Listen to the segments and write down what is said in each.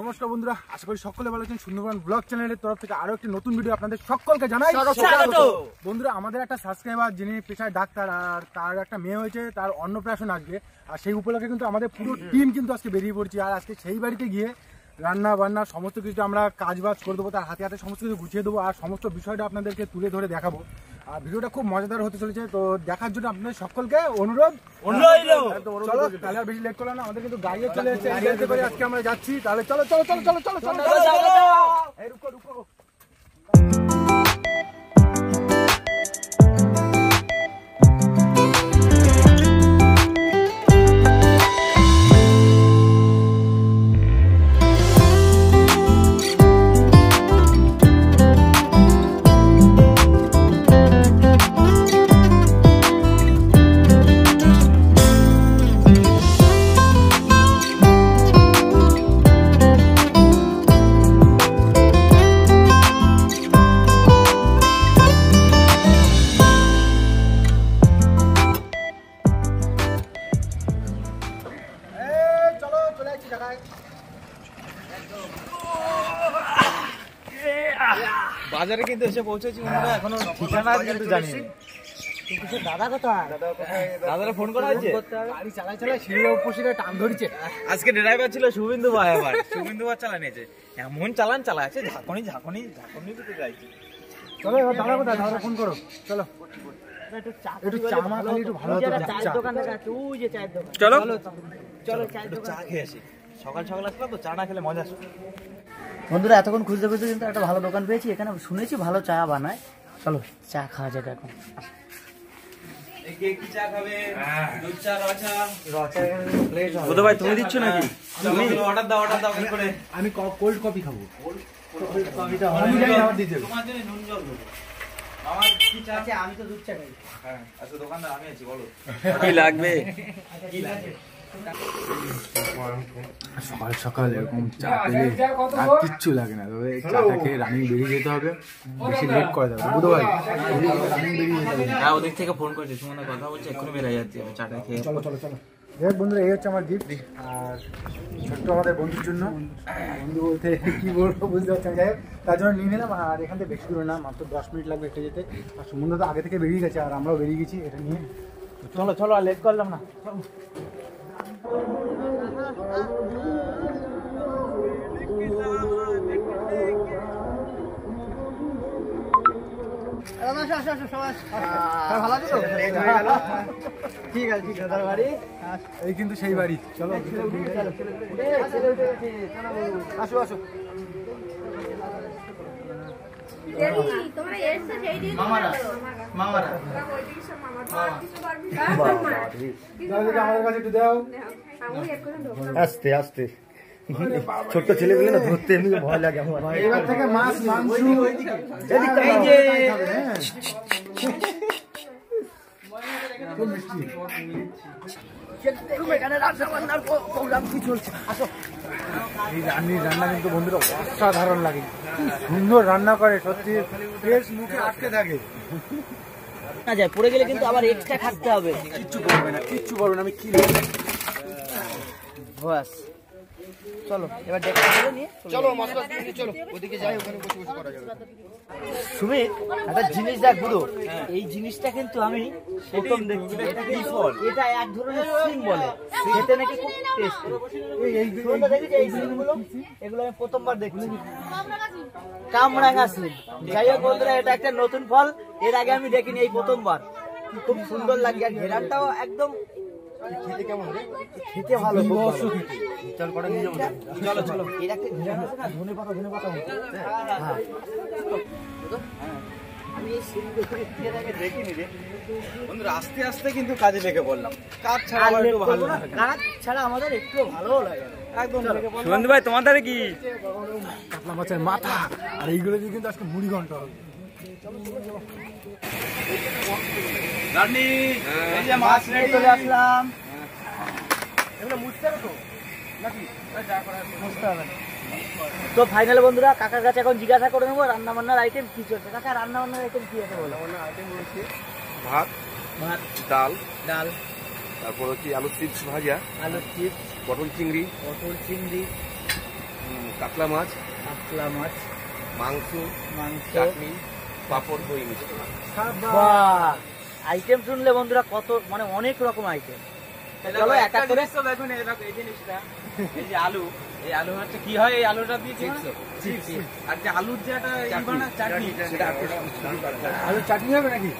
নমস্কার বন্ধুরা, আশা করি সকলে ভালো আছেন। সুন্দরবন ব্লগ চ্যানেলের তরফ থেকে আরো একটি নতুন ভিডিও আপনাদের সকলকে জানাই স্বাগত। বন্ধুরা, আমাদের একটা সাবস্ক্রাইবার যিনি পেশায় ডাক্তার, আর তার একটা মেয়ে হয়েছে, তার অন্নপ্রাশন আজকে, আর সেই উপলক্ষে কিন্তু আমাদের পুরো টিম কিন্তু আজকে বেরিয়ে পড়ছি। আর আজকে সেই বাড়িতে গিয়ে রান্না বান্না সমস্ত কিছু আমরা কাজবাজ করে দেবো, তার হাতে হাতে সমস্ত কিছু গুছিয়ে দেবো, আর সমস্ত বিষয়টা আপনাদেরকে তুলে ধরে দেখাবো। আর ভিডিওটা খুব মজাদার হতে চলেছে, তো দেখার জন্য আপনাদের সকলকে অনুরোধ। চলো তাহলে আর বেশি লেট করলাম না, আমাদের কিন্তু গাড়িও চলে এসেছে, গাড়িতে করে আজকে আমরা যাচ্ছি। তাহলে চলো চলো চলো চলো চলো চলো এই রুকো রুকো। বাজারে কিন্তু এসে পৌঁছেছি, এখনো ঠিকানা কিন্তু জানি না। দাদা কোথায়? দাদারা ফোন করা হয়েছে, গাড়ি চালাই চালাই সিঁড়ি উপসিরে টান ধরেছে। আজকে ড্রাইভার ছিল শুভেন্দু ভাই, আবার শুভেন্দু ভাই চালা নিয়েছে, এমন চালান চালাচ্ছে, ঝাঁকুনি ঝাঁকুনি ঝাঁকুনি দিতে যাইছে। চলো এবার দাদা কোথায়? দাদা ফোন করো। চলো একটু চা মা খালি একটু ভালো হতো। চলো চলো চা খেয়ে আসি, সকাল সকাল আসলাম তো, চা না খেলে মজা আসবে। বন্ধুরা এতক্ষণ খুঁজতে খুঁজতে কিন্তু একটা ভালো দোকান পেয়েছি, এখানে শুনেছি ভালো চা বানায়। চলো চা খাওয়া যাক এখন। ভাই তুমি দিচ্ছ নাকি? অর্ডার দাও অর্ডার দাও করে। আমি কোল্ড কফি খাবো। আমি তো দুধ চা খাই। আচ্ছা দোকানদার আমি আছি, বলো কি লাগবে। সকাল সকাল এরকম চা পেলে আর কিচ্ছু লাগে না, তবে চাটা খেয়ে রানিং বেরিয়ে যেতে হবে, বেশি লেট করা যাবে বুধ ভাই, রানিং বেরিয়ে যেতে হবে। হ্যাঁ ওদিক থেকে ফোন করেছে, তোমাদের কথা বলছে, এক্ষুনি বেরিয়ে যাচ্ছি চাটা খেয়ে। চলো চলো চলো। দেখ বন্ধুরা, এই হচ্ছে আমার গিফট, আর ছোট্ট আমাদের বন্ধুর জন্য। বন্ধু বলতে কি বলবো বুঝতে পারছি না, যাই হোক তার জন্য নিয়ে নিলাম। আর এখান থেকে বেশি দূরে না, মাত্র 10 মিনিট লাগবে হেঁটে যেতে। আর সুমন্ত তো আগে থেকে বেরিয়ে গেছে, আর আমরাও বেরিয়ে গেছি এটা নিয়ে। চলো চলো, আর লেট করলাম না, চলো। ঠিক আছে ঠিক আছে, বাড়ি এই কিন্তু সেই বাড়ি। চলো আসো আসো। আমাদের কাছে একটু দাও। আস্তে আস্তে, ছোট্ট ছেলে গুলো না ধরতে এমনি ভয় লাগে আমার। এবার থেকে মাছ মাংস রান্না কিন্তু বন্ধুরা অসাধারণ লাগে, সুন্দর রান্না করে, সত্যি বেশ মুখে আটকে থাকে। না যায় পড়ে গেলে কিন্তু আবার এক্সট্রা থাকতে হবে। কিচ্ছু করবে না, কিচ্ছু করবে না, আমি কি বাস চলো এবার দেখা নিয়ে চলো মশলা দিয়ে চলো, ওদিকে যাই, ওখানে বসে বসে করা যাবে। সুমিত একটা জিনিস দেখ বুড়ো, এই জিনিসটা কিন্তু আমি প্রথম দেখছি। এটা কি ফল? এটা এক ধরনের সিম বলে, খেতে নাকি খুব টেস্টি। এই জিনিসগুলো এগুলো আমি প্রথমবার দেখছি, কামরাঙা সিম। যাই হোক বন্ধুরা, এটা একটা নতুন ফল, এর আগে আমি দেখিনি, এই প্রথমবার। খুব সুন্দর লাগে, আর ঘেরানটাও একদম। খেতে কেমন রে? খেতে ভালো, চল করে নিয়ে যাবো। চলো চলো। এর একটা ঘেরান আছে না, ধনে পাতা হ্যাঁ। আমি এই সিমগুলো এর আগে দেখিনি রে বন্ধুরা, আস্তে আস্তে কিন্তু কাজে লেগে পড়লাম। কাজ ছাড়া আমার একটু ভালো লাগে না, কাজ ছাড়া আমাদের একটু ভালো লাগে না একদম। শুভেন্দু ভাই তোমার দ্বারা কি কাতলা মাছের মাথা, আর এইগুলো দিয়ে কিন্তু আজকে মুড়ি ঘন্ট হবে। এই যে মাছ রেডি চলে আসলাম। এগুলো মুছতে হবে তো নাকি? বুঝতে হবে না। তো ফাইনাল বন্ধুরা, কাকার কাছে এখন জিজ্ঞাসা করে নেবো রান্না বান্নার আইটেম কি চলছে। কাকা রান্না বান্নার আইটেম কি আছে বলো? আইটেম রয়েছে ভাত, ডাল, তারপর হচ্ছে আলু চিপস ভাজা, আলু চিপস, পটল চিংড়ি, কাতলা মাছ, মাংস, চাটনি, পাঁপড়, দই মিষ্টি। আইটেম শুনলে বন্ধুরা কত মানে অনেক রকম আইটেম। চলো একটা জিনিস তো দেখুন, এই দেখো এই জিনিসটা, এই যে আলু, এই আলু হচ্ছে কি হয়, এই আলুটা দিয়ে চিপস, আর যে আলুর যে একটা চাটনি, সেটা আলুর চাটনি হবে নাকি?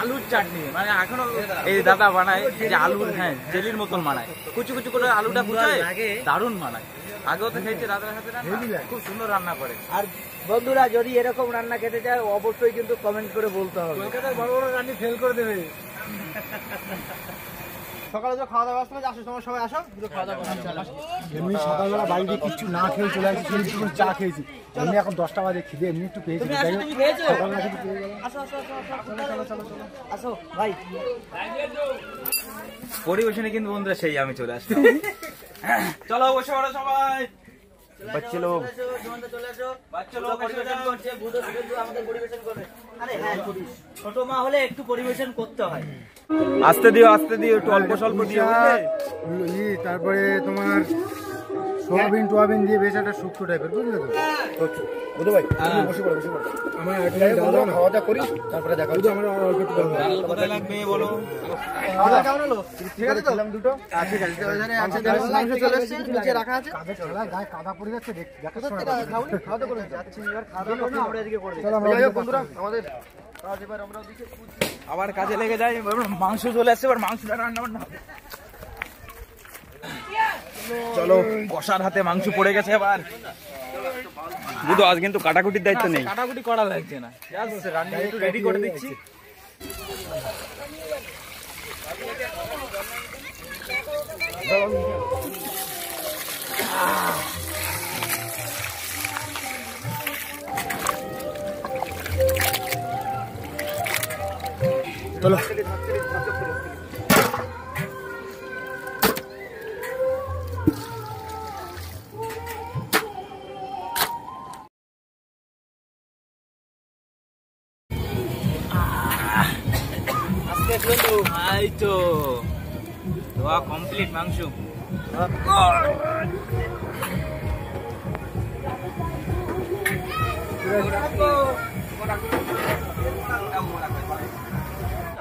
আলুর চাটনি মানে এখনো এই দাদা বানায় যে আলুর, হ্যাঁ জেলির মতন বানায়, কুচি কুচি করে আলুটা কুচায়, দারুণ বানায়। আগেও তো খেয়েছে দাদার হাতে রান্না, খুব সুন্দর রান্না করে। আর বন্ধুরা যদি এরকম রান্না খেতে চায় অবশ্যই কিন্তু কমেন্ট করে বলতে হবে। কলকাতার বড় বড় রান্নি ফেল করে দেবে। সকালে যে খাওয়া দাওয়া আসলে আসার সময় সবাই আসো, খাওয়া দাওয়া এমনি সকালবেলা বাড়িতে কিছু না খেয়ে চলে আসছি, একটু চা খেয়েছি। এমনি এখন 10টা বাজে, খিদে এমনি একটু পেয়েছি। সকালবেলা কিছু পেয়ে গেলাম। আসো ভাই। পরিবেশনে কিন্তু বন্ধুরা সেই আমি চলে আসছি। চলো বসে পড়ো সবাই, বাচ্চা লোক বাচ্চা লোক পরিবেশন করছে, বুধো শুভেন্দু আমাদের পরিবেশন করবে। আরে হ্যাঁ, ছোট মা হলে একটু পরিবেশন করতে হয়। আস্তে দিও একটু অল্প স্বল্প দিও, বুঝলে? তারপরে তোমার সোয়াবিন টোয়াবিন দিয়ে বেশ একটা শুক্তো টাইপের, বুঝলে তো? বুধু ভাই বসে পড়ো। আমার খাওয়া দাওয়া করি, তারপরে দেখা হচ্ছে। আমার অল্প একটু বলবো। ডাল কোথায় লাগবে বলো? কেমন হলো? ঠিক আছে তো? দুটো ঠিক আছে, রাখা আছে। কাঁধে চলা গায়ে কাদা পড়ে যাচ্ছে, দেখার সময় খাওয়া দাওয়া করে যাচ্ছি, এবার খাওয়া দাওয়া আমরা এদিকে করে দিই। চলো আমরা বন্ধুরা আমাদের কাজ এবার আমরা ওদিকে আবার কাজে লেগে যায়। এবার মাংস চলে আসছে, এবার মাংসটা রান্না বান্না হবে। চলো, কষার হাতে মাংস পড়ে গেছে এবার। বুধ আজ কিন্তু কাটাকুটির দায়িত্ব নেই, কাটাকুটি করা লাগছে না, জাস্ট রান্না একটু রেডি করে দিচ্ছি। চলো এই তো ধোয়া কমপ্লিট মাংস।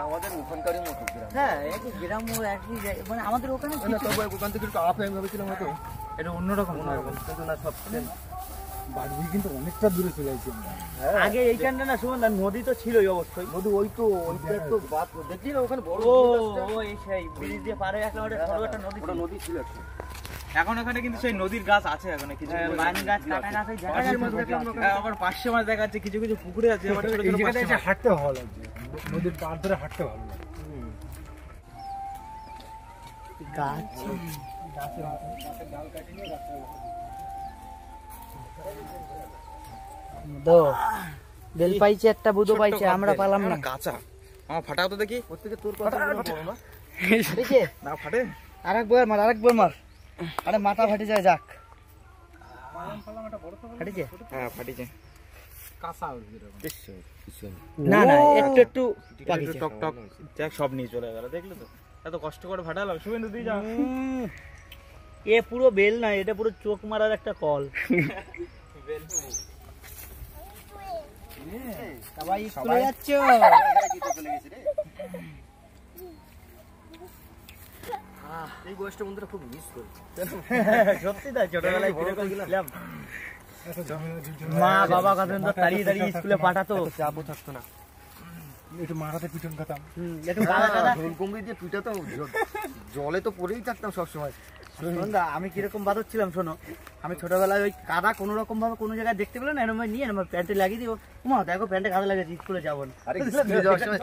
আমাদের ওখানকারই মতো হ্যাঁ, একই গ্রাম ও একই মানে আমাদের ওখানে ওখান থেকে একটু আপ আমি ভেবেছিলাম হয়তো এটা অন্যরকম কিন্তু না, সব বাড়ি কিন্তু অনেকটা দূরে চলে আসছি আমরা। আগে এইখানটা না সুমন নদী তো ছিলই অবশ্যই। নদী ওই তো ওইটা তো বাদ দেখলি না ওখানে বড় ও এই সেই ব্রিজ দিয়ে পারে একটা ছোট একটা নদী ছিল। নদী ছিল একটা। এখন ওখানে কিন্তু সেই নদীর গাছ আছে, এখন কিছু মান গাছ কাটা গাছ এই জায়গাটা আবার পাশে মাছ দেখা যাচ্ছে, কিছু কিছু পুকুরে আছে, আবার ছোট এই ছোট জায়গাটা পার্শে এসে মাছ। হাঁটতে ভালো লাগছে, নদীর পার ধরে হাঁটতে ভালো লাগছে। গাছ তো বেল পাইছে একটা, বুধো পাইছে, আমরা পেলাম না। কাঁচা আমার ফাটাও তো দেখি, প্রত্যেকে তোর কথা বড় না দেখে না ফাটে। আরেকবার মার। আরে মাথা ফাটে যায়, যাক ফাটিছে। হ্যাঁ ফাটিছে। না না একটু একটু পাকিছে। টক টক যাক, সব নিয়ে চলে গেল, দেখলে তো এত কষ্ট করে ফাটালাম। শুভেন্দু তুই যা। এ পুরো বেল না, এটা পুরো চোখ মারার একটা কল। সবাই স্কুলে যাচ্ছ? এই বয়সটা বন্ধুরা খুব মিস করি। সত্যি তাই, ছোটবেলায় কিরকম ছিলাম। মা বাবা কতদিন তো দাঁড়িয়ে দাঁড়িয়ে স্কুলে পাঠাতো, চাপও থাকতো না। একটু মাথাতে পিটন খেতাম, একটু গাদা গাদা। ঢোল কুমড়ি দিয়ে পিটাতাম, জলে তো পড়েই থাকতাম সবসময়। সন্ধ্যা আমি কিরকম বাদর ছিলাম শোনো, আমি ছোটবেলায় ওই কাদা কোনো রকম ভাবে কোনো জায়গায় দেখতে পেলে না, এরকম নিয়ে আমার প্যান্টে লাগিয়ে দিও, মা দেখো প্যান্টে কাদা লাগেছে, স্কুলে যাবো না। আরে স্কুলে যাওয়ার সময়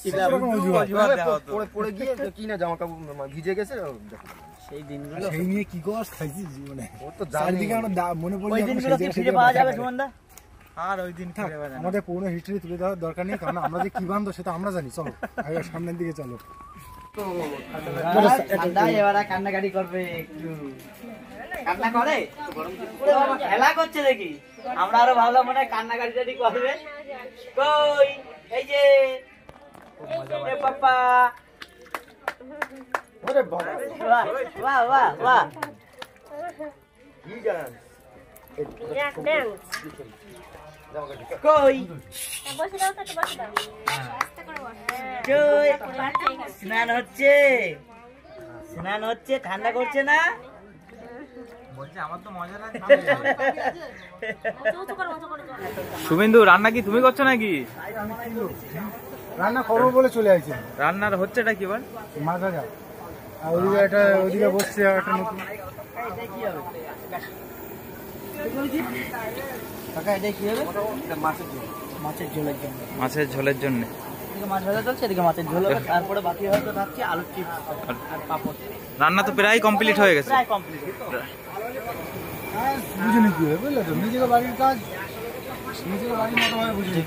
ছিলাম। পড়ে পড়ে গিয়ে কি না জামা কাপড় ভিজে গেছে, সেই দিনগুলো, সেই নিয়ে কি কস খাইছি জীবনে। ও তো চারদিকে আমরা মনে পড়ে ওই দিনগুলো কি ফিরে পাওয়া যাবে সুমনদা? আর ওই দিন ফিরে পাবে না। আমাদের পুরনো হিস্ট্রি তুলে দেওয়ার দরকার নেই, কারণ আমরা যে কি বান্ধব সেটা আমরা জানি। চলো আগে সামনের দিকে চলো। ঠান্ডা এবার কান্নাকাটি করবে, একটু কান্না করে, ওরে বাবা, খেলা করছে দেখি। আমরা আরো ভাবলাম মনে হয় কান্নাকাটি টাটি করবে। কই এই যে এ পাপা, ওরে বাবা, বাহ বাহ বাহ বাহ। কই স্নান হচ্ছে ঠান্ডা করছে না? বলছে আমার তো মজা লাগে। শুভেন্দু রান্না কি তুমি করছো নাকি? রান্না করবো বলে চলে আসছে। রান্নার হচ্ছেটা কি বল? মাছ ভাজা। আর ওদিকে বসছে একটা নতুন। মাছের ঝোলের জন্য মাছ ভাজা চলছে, এদিকে মাছের ঝোল হবে, তারপরে বাকি হয়তো থাকছে আলুর চিপস আর পাপড়। রান্না তো প্রায় কমপ্লিট হয়ে গেছে। প্রায় কমপ্লিট। বুঝিনি কি হবে বুঝলে তো, নিজেকে বাড়ির কাজ নিজেকে বাড়ির মতো ভাবে বুঝিনি।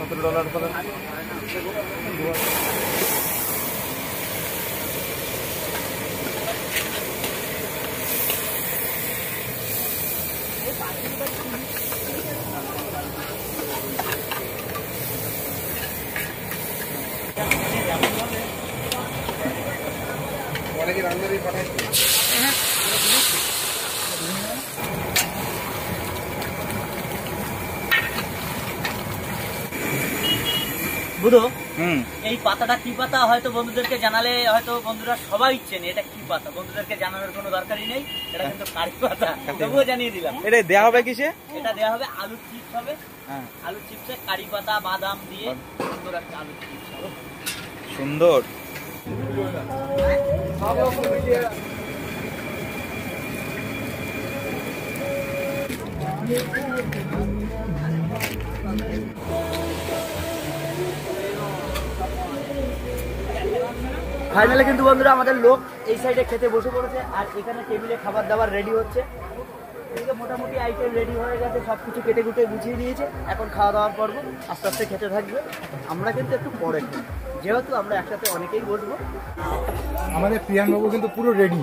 $17 করে। বুধো এই পাতাটা কি পাতা হয়তো বন্ধুদেরকে জানালে হয়তো বন্ধুরা সবাই চেনে এটা কি পাতা, বন্ধুদেরকে জানানোর কোনো দরকারই নেই। এটা কিন্তু কারি পাতা, তবুও জানিয়ে দিলাম। এটা দেয়া হবে কিসে? এটা দেওয়া হবে আলুর চিপস হবে। আলুর চিপসে কারি পাতা বাদাম দিয়ে সুন্দর একটা আলুর চিপস হবে। সুন্দর। ফাইনালি কিন্তু বন্ধুরা আমাদের লোক এই সাইডে খেতে বসে পড়েছে, আর এখানে টেবিলে খাবার দাবার রেডি হচ্ছে। এদিকে মোটামুটি আইটেম রেডি হয়ে গেছে, সবকিছু কেটে কুটে গুছিয়ে নিয়েছে। এখন খাওয়া দাওয়ার পর্ব, আস্তে আস্তে খেতে থাকবে। আমরা কিন্তু একটু পরে খাই, যেহেতু আমরা একসাথে অনেকেই বসবো। আমাদের প্রিয়ান বাবু কিন্তু পুরো রেডি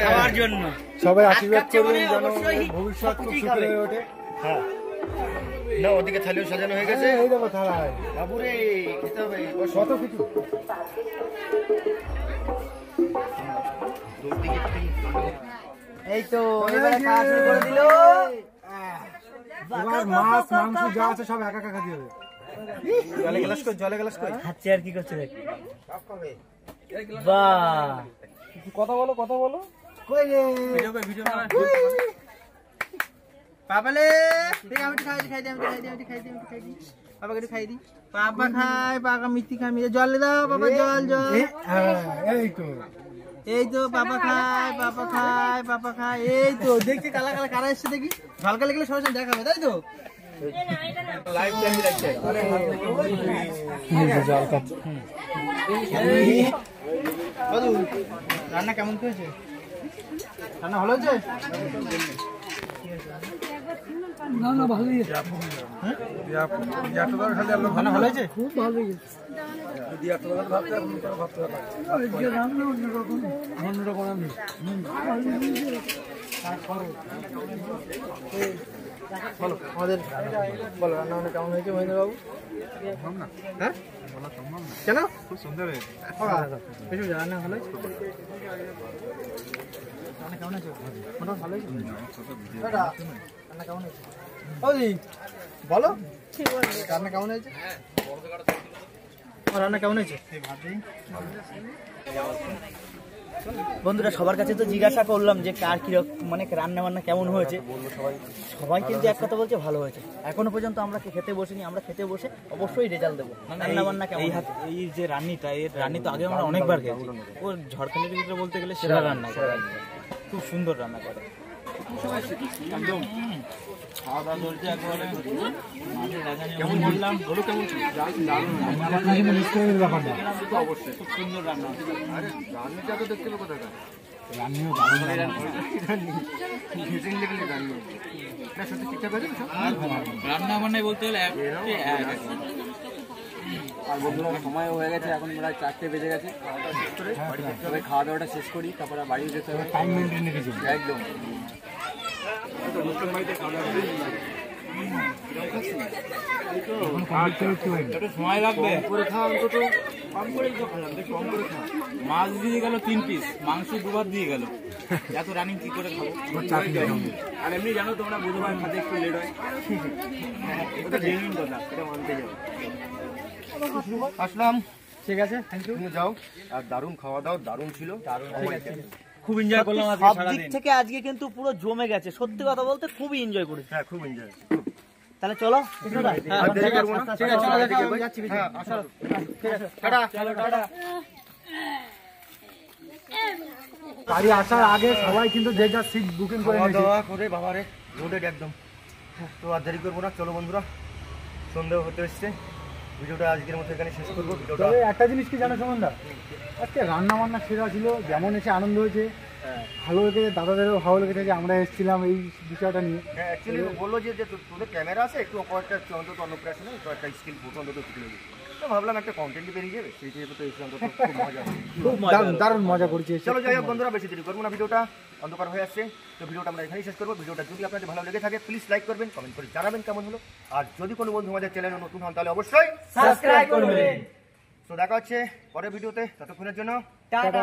খাওয়ার জন্য। সবাই আশীর্বাদ করবেন যেন অবশ্যই ভবিষ্যৎ খুব সুখী হয়ে ওঠে। হ্যাঁ না ওদিকে থালিও সাজানো হয়ে গেছে। এই দেখো থালায় বাবুরে খেতে হবে কত কিছু। এই তো এবারে খাওয়া শুরু করে দিল। এবার মাছ মাংস যা আছে সব একা একা খাতে হবে। জলে গ্লাস কই খাচ্ছে আর কি করছে দেখ। বাহ কথা বলো কই রে ভিডিও পাপালে দেখ আমি খাই দিই পাপা একটু খাই দিই। পাপা খায়, পাপা মিষ্টি খায়, জল দাও বাবা, জল। এই তো পাপা খায়। এই তো দেখছি কালা কারা এসছে দেখি, ঝলকা লেগেলে সরাসরি দেখাবে, তাই তো? রান্না কেমন হয়েছে? রান্না ভালো হয়েছে? না ভালোই ভালো হয়েছে, খুব ভালো হয়েছে। আমাদের বলো রান্না বান্না কেমন হয়েছে মহেন্দ্র বাবু? হ্যাঁ কেন? খুব সুন্দর হয়েছে। রান্না ভালো হয়েছে? রান্না কেমন হয়েছে? ভালো হয়েছে। রান্না কেমন হয়েছে? বলো রান্না কেমন হয়েছে? রান্না কেমন হয়েছে? বন্ধুরা সবার কাছে তো জিজ্ঞাসা করলাম যে কার কিরকম মানে রান্না বান্না কেমন হয়েছে। সবাই কিন্তু এক কথা বলছে ভালো হয়েছে। এখনো পর্যন্ত আমরা খেতে বসিনি, আমরা খেতে বসে অবশ্যই রেজাল্ট দেবো। রান্না বান্না কেমন? এই যে রান্নিটা, এর রান্নি তো আগে আমরা অনেকবার খেয়েছি। ও ঝড়খালির ভিতরে বলতে গেলে সেরা রান্না করে, খুব সুন্দর রান্না করে। একদম খাওয়া দাওয়া চলছে একেবারে। কেমন বললাম বলো কেমন ছিল? অবশ্যই খুব সুন্দর রান্না। রান্নাটা তো দেখতে হবে কোথায় রান্না মানে বলতে গেলে আর বন্ধুরা সময়ও হয়ে গেছে, এখন প্রায় 4টে বেজে গেছে। তবে খাওয়া দাওয়াটা শেষ করি, তারপরে বাড়ি যেতে হবে। টাইম মেনটেন রেখেছি একদম সময় লাগবে করে খাওয়া, অন্তত কম করেই তো খেলাম, একটু কম করে খাওয়া। মাছ দিয়ে গেল 3 পিস, মাংস 2 দিয়ে গেল, এত রানিং কি করে খাবো? আর এমনি জানো তোমরা বুধবার খাতে একটু লেট হয়, এটা জেনুইন কথা, এটা মানতে যাবো। আসলাম, ঠিক আছে, থ্যাংক ইউ। তুমি যাও। আর দারুণ খাওয়া দাওয়া, দারুণ ছিল। খুব এনজয় করলাম আজকে সব দিক সারাদিন। থেকে আজকে কিন্তু পুরো জমে গেছে, সত্যি কথা বলতে খুবই এনজয় করেছি। হ্যাঁ, খুব এনজয়। তাহলে চলো কৃষ্ণদা। আর দেরি করবো না। ঠিক আছে, চলো, দেখা হবে, যাচ্ছি। হ্যাঁ, আসো। গাড়ি আসার আগে সবাই কিন্তু যে যা সিট বুকিং করে খাওয়া নিয়েছে। দাওয়া করে বাবারে লোডেড একদম। তো আর দেরি করবো না, চলো বন্ধুরা, সন্দেহ হতে এসছে। ভিডিওটা আজকের মতো এখানে শেষ করবো। ভিডিওটা তবে একটা জিনিস কি জানো সুমনদা, আজকে রান্না বান্না সেরা ছিল, যেমন এসে আনন্দ হয়েছে, ভালো লেগেছে, দাদাদেরও ভালো লেগেছে যে আমরা এসেছিলাম এই বিষয়টা নিয়ে। হ্যাঁ, অ্যাকচুয়ালি বললো যে তোদের ক্যামেরা আছে, একটু কয়েকটা অন্তত অন্নপ্রাশনে কয়েকটা স্কিল ফটো অন্তত তুলে দিই। তো ভাবলাম একটা কন্টেন্টই বেরিয়ে যাবে, সেই হিসেবে তো এসে অন্তত খুব মজা হবে। দারুণ মজা করেছি এসে। চলো যাই হোক বন্ধুরা, বেশি দেরি করবো না, ভিডিওটা অন্ধকার হয়ে আসছে। তো ভিডিওটা আমরা এখানেই শেষ করবো। ভিডিওটা যদি আপনাদের ভালো লেগে থাকে প্লিজ লাইক করবেন, কমেন্ট করে জানাবেন কেমন হলো। আর যদি কোনো বন্ধু আমাদের চ্যানেলে নতুন হন তাহলে অবশ্যই সাবস্ক্রাইব করবেন। তো দেখা হচ্ছে পরের ভিডিওতে, ততক্ষণের জন্য টাটা।